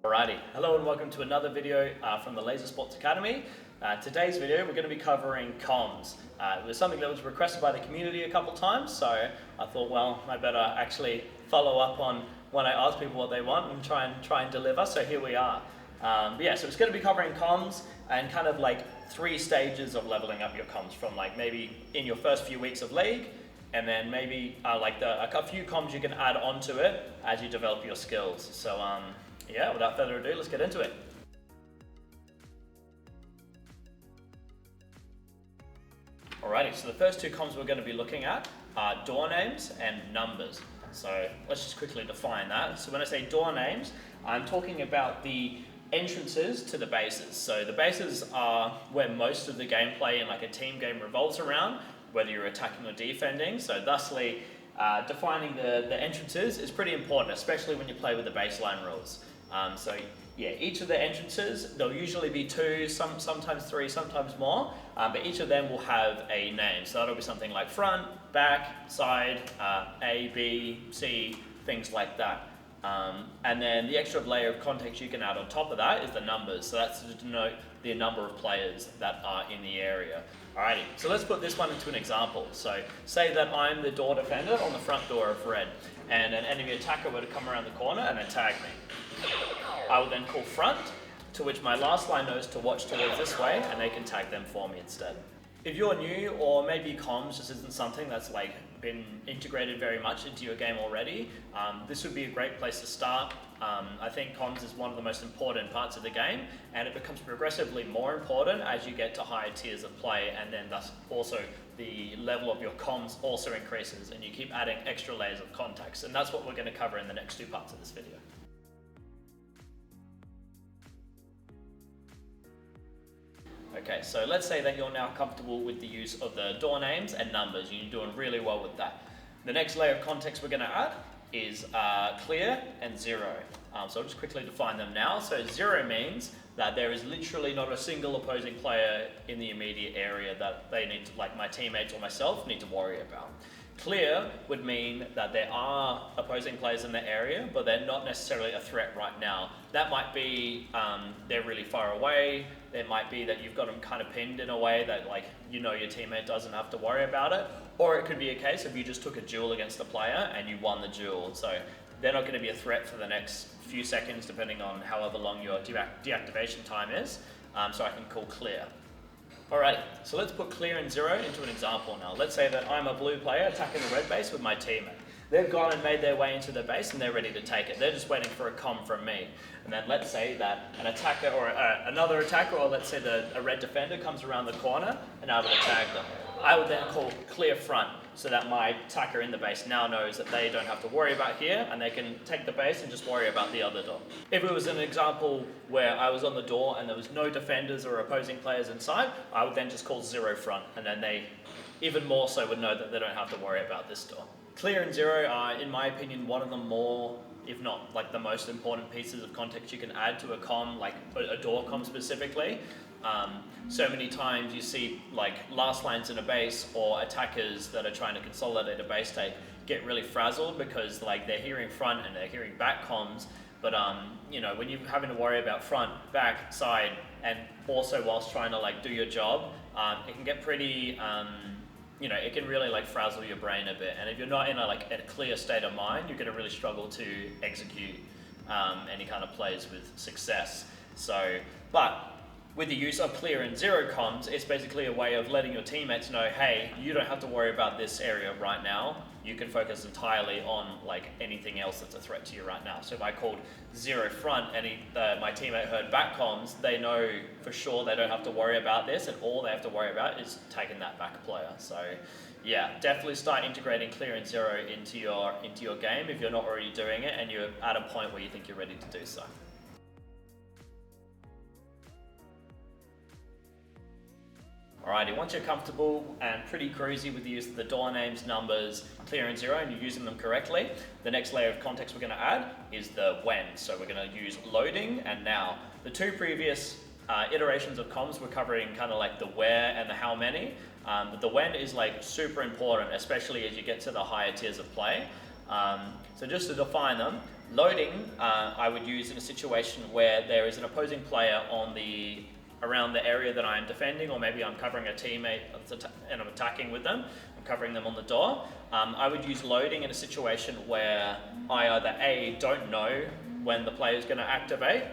Alrighty, hello and welcome to another video from the Laser Sports Academy. Today's video we're going to be covering comms. It was something that was requested by the community a couple times, so I thought, well, I better actually follow up on when I ask people what they want and try and deliver. So here we are. So it's going to be covering comms and kind of like 3 stages of leveling up your comms, from like maybe in your first few weeks of league, and then maybe a few comms you can add onto it as you develop your skills. So without further ado, let's get into it. Alrighty, so the first 2 comms we're going to be looking at are door names and numbers. So let's just quickly define that. So when I say door names, I'm talking about the entrances to the bases. So the bases are where most of the gameplay in like a team game revolves around, whether you're attacking or defending. So thusly, defining the entrances is pretty important, especially when you play with the baseline rules. Each of the entrances, there'll usually be 2, sometimes 3, sometimes more, but each of them will have a name. So that'll be something like front, back, side, A, B, C, things like that. And then the extra layer of context you can add on top of that is the numbers. So that's to denote the number of players that are in the area. Alrighty, so let's put this one into an example. So say that I'm the door defender on the front door of red, and an enemy attacker were to come around the corner and attack me. I will then call front, to which my last line knows to watch towards this way, and they can tag them for me instead. If you're new, or maybe comms just isn't something that's like been integrated very much into your game already, this would be a great place to start. I think comms is one of the most important parts of the game, and it becomes progressively more important as you get to higher tiers of play, and then thus also the level of your comms also increases, and you keep adding extra layers of context, and that's what we're going to cover in the next 2 parts of this video. Okay, so let's say that you're now comfortable with the use of the door names and numbers, and you're doing really well with that. The next layer of context we're going to add is clear and 0. So I'll just quickly define them now. So 0 means that there is literally not a single opposing player in the immediate area that they need to, like my teammates or myself, need to worry about. Clear would mean that there are opposing players in the area, but they're not necessarily a threat right now. That might be they're really far away. It might be that you've got them kind of pinned in a way that your teammate doesn't have to worry about it. Or it could be a case of you just took a duel against a player and you won the duel. So they're not going to be a threat for the next few seconds, depending on however long your deactivation time is. So I can call clear. Alrighty, so let's put clear and 0 into an example now. Let's say that I'm a blue player attacking the red base with my teammate. They've gone and made their way into the base and they're ready to take it. They're just waiting for a comm from me. And then let's say that an attacker or another attacker, or let's say a red defender comes around the corner and I would attack them. I would then call clear front, so that my attacker in the base now knows that they don't have to worry about here, and they can take the base and just worry about the other door. If it was an example where I was on the door and there was no defenders or opposing players inside, I would then just call 0 front, and then they even more so would know that they don't have to worry about this door. Clear and 0 are, in my opinion, one of the more, if not like the most important pieces of context you can add to a comm, like a door comm specifically. So many times you see like last lines in a base, or attackers that are trying to consolidate a base take get really frazzled because they're hearing front and they're hearing back comms, but when you're having to worry about front, back, side, and also whilst trying to do your job, it can get pretty it can really frazzle your brain a bit, and if you're not in a clear state of mind, you're going to really struggle to execute any kind of plays with success. But with the use of clear and 0 comms, it's basically a way of letting your teammates know, hey, you don't have to worry about this area right now. You can focus entirely on anything else that's a threat to you right now. So if I called 0 front and my teammate heard back comms, they know for sure they don't have to worry about this, and all they have to worry about is taking that back player. So yeah, definitely start integrating clear and 0 into your game if you're not already doing it and you're at a point where you think you're ready to do so. Alrighty, once you're comfortable and pretty cruisy with the use of the door names, numbers, clear and 0, and you're using them correctly, the next layer of context we're going to add is the when. So we're going to use loading and now. The 2 previous iterations of comms were covering kind of the where and the how many, but the when is super important, especially as you get to the higher tiers of play. So just to define them, loading I would use in a situation where there is an opposing player around the area that I'm defending, or maybe I'm covering a teammate and I'm attacking with them. I'm covering them on the door. I would use loading in a situation where I either A, don't know when the player is going to activate,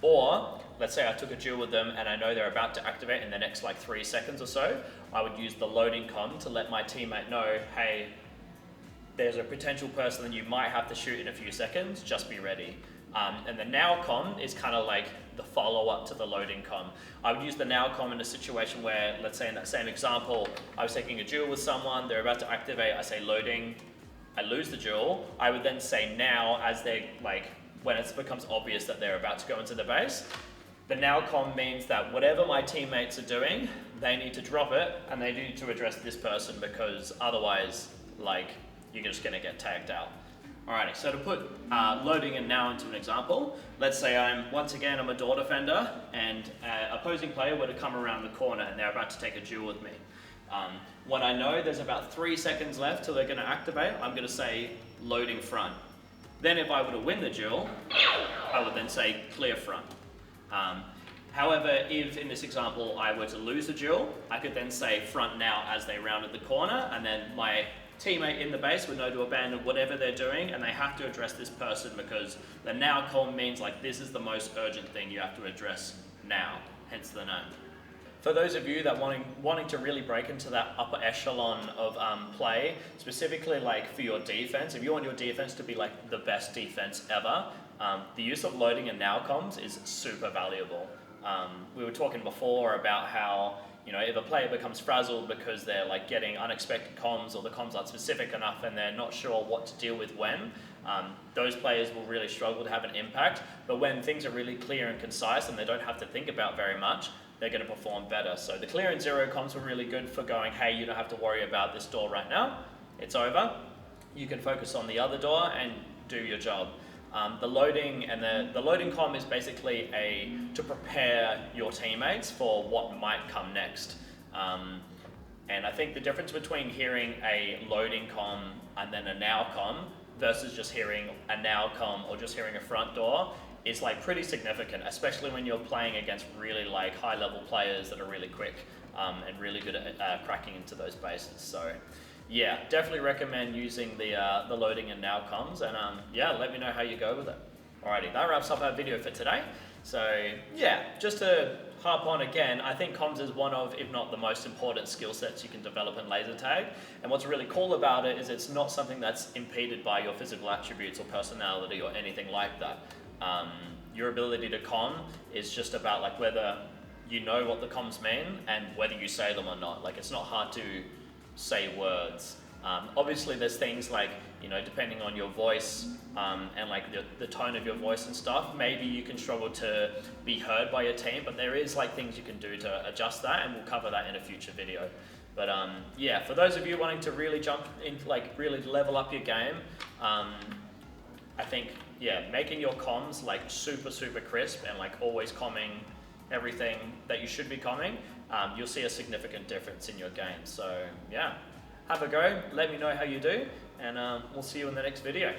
or let's say I took a duel with them and I know they're about to activate in the next like 3 seconds or so. I would use the loading comm to let my teammate know, hey, there's a potential person that you might have to shoot in a few seconds, just be ready. And the now comm is kind of like the follow-up to the loading comm. I would use the now comm in a situation where, let's say in that same example, I was taking a duel with someone, they're about to activate, I say loading, I lose the duel. I would then say now as they when it becomes obvious that they're about to go into the base. The now comm means that whatever my teammates are doing, they need to drop it and they need to address this person, because otherwise, you're just gonna get tagged out. Alrighty, so to put loading and now into an example, let's say I'm a door defender and an opposing player were to come around the corner and they're about to take a duel with me. When I know there's about 3 seconds left till they're gonna activate, I'm gonna say loading front. Then if I were to win the duel, I would then say clear front. However, if in this example I were to lose the duel, I could then say front now as they rounded the corner, and then my teammate in the base would know to abandon whatever they're doing, and they have to address this person, because the now comm means this is the most urgent thing you have to address now, hence the name. For those of you that wanting to really break into that upper echelon of play, specifically for your defense, if you want your defense to be the best defense ever, the use of loading and now comms is super valuable. We were talking before about how if a player becomes frazzled because they're getting unexpected comms, or the comms aren't specific enough and they're not sure what to deal with when, those players will really struggle to have an impact. But when things are really clear and concise and they don't have to think about very much, they're going to perform better. So the clear and zero comms were really good for going, hey, you don't have to worry about this door right now, it's over. You can focus on the other door and do your job. The loading and the loading comm is basically to prepare your teammates for what might come next. And I think the difference between hearing a loading comm and then a now comm versus just hearing a now comm or just hearing a front door is pretty significant, especially when you're playing against really high level players that are really quick and really good at cracking into those bases. So yeah, definitely recommend using the loading and now comms, and yeah, let me know how you go with it. Alrighty, that wraps up our video for today. So yeah, just to harp on again, I think comms is one of, if not the most important skill sets you can develop in laser tag. And what's really cool about it is it's not something that's impeded by your physical attributes or personality or anything like that. Your ability to comm is just about whether you know what the comms mean and whether you say them or not. It's not hard to say words. Obviously there's things depending on your voice and the tone of your voice and stuff, maybe you can struggle to be heard by your team, but there is things you can do to adjust that, and we'll cover that in a future video. But yeah, for those of you wanting to really jump in, really level up your game, I think, yeah, making your comms super crisp and always comming everything that you should be comming, you'll see a significant difference in your game. So yeah, have a go, let me know how you do, and we'll see you in the next video.